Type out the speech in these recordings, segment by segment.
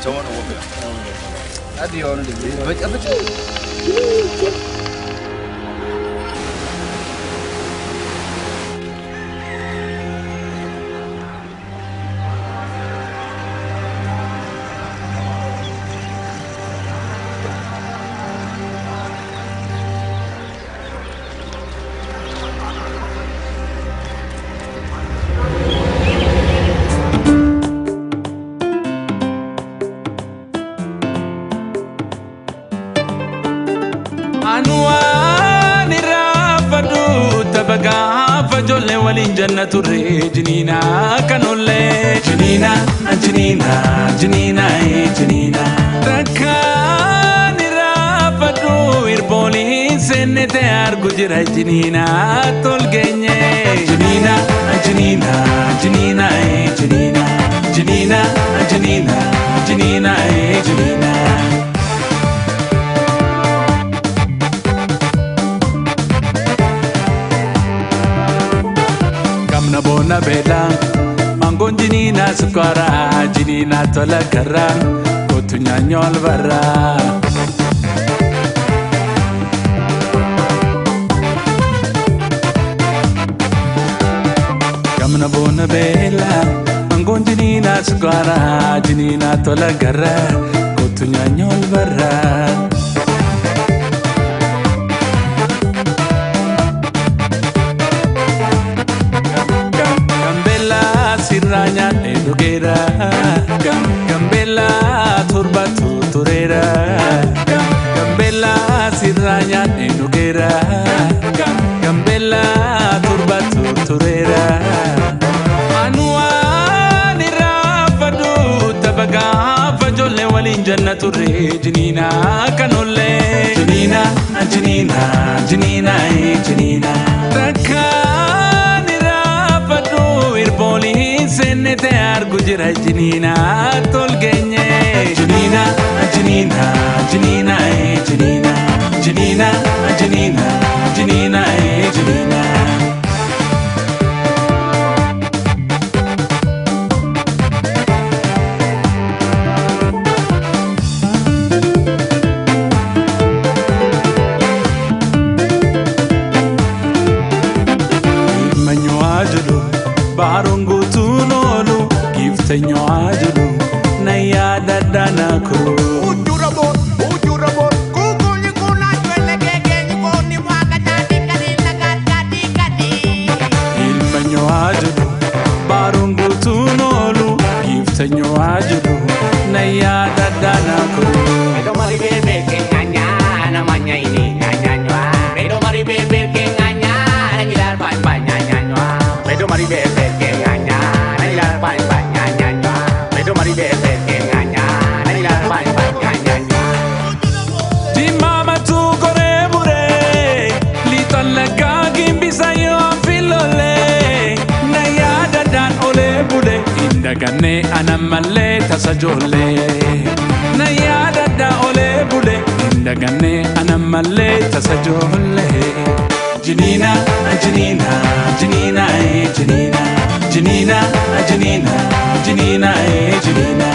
Someone over here. Adi already. But Anwani rafadu tabaga fajolle walin jannatu re jinina kanolle jinina jinina jinina jinina rakani rafadu irboli sennete argujira jinina tolgenye jinina jinina jinina jinina jinina jinina jinina jinina Bona bela mangon jinina sukara jinina tola karra kotunya nyol barra kamna bona bela mangon jinina sukara jinina tola karra kotunya nyol barra Sirranya edogera Gambela turba tuturera Gambela sirranya edogera Gambela turba tuturera Anwani rafadu tabaga fajolle walin jannatu re jinina kanolle Jinina jinina jinina jinina Rakani rafadu irboli sennete argujira jinina tolgenye jinina jinina jinina jinina jinina jinina jinina jinina Manyoajulu barungu tunolu giftenyo ajulu na yada danako ujurabo kukuli kuna twele keke nyikoni mwaka tadi kadila kadi ilmanyo ajulu barungu tunolu giftenyo ajulu na yada danako Bedo mari bebe ke nganya namanya ini nganyanywa Bedo mari bebe ke nganya ngilar pan nyanyanywa Bedo mari bebe ke nganya ngilar pan nyanyanywa Bedo mari bebe ke nganya ngilar pan nyanyanywa Di mama tu kore bure li talaga gimbisa yo filole na yada dan ole bude indagane anamalle tasajole na yada da ole bude indagane anamalle tasajole Jinina jinina jinina jinina jinina jinina jinina jinina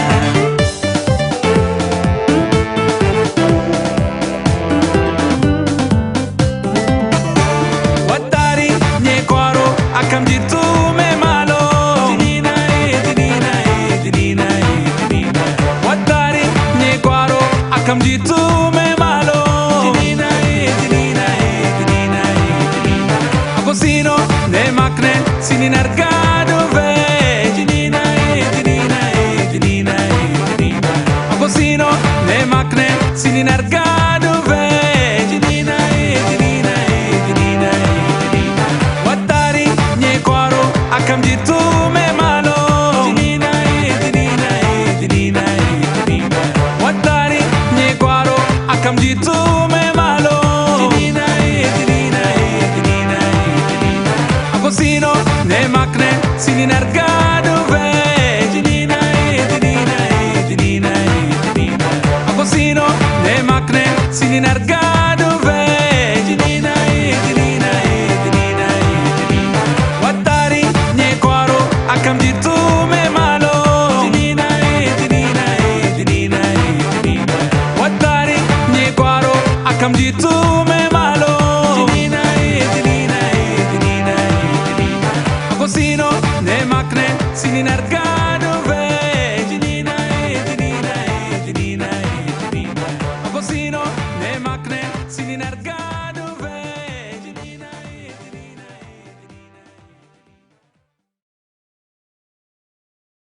Watari nye kwaro akam jirtu me malo jinina jinina jinina jinina Watari nye kwaro akam jirtu me malo jinina jinina jinina jinina Akosino ne makne sinin argado ve jinina jinina jinina jinina Akosino ne makne sinin argado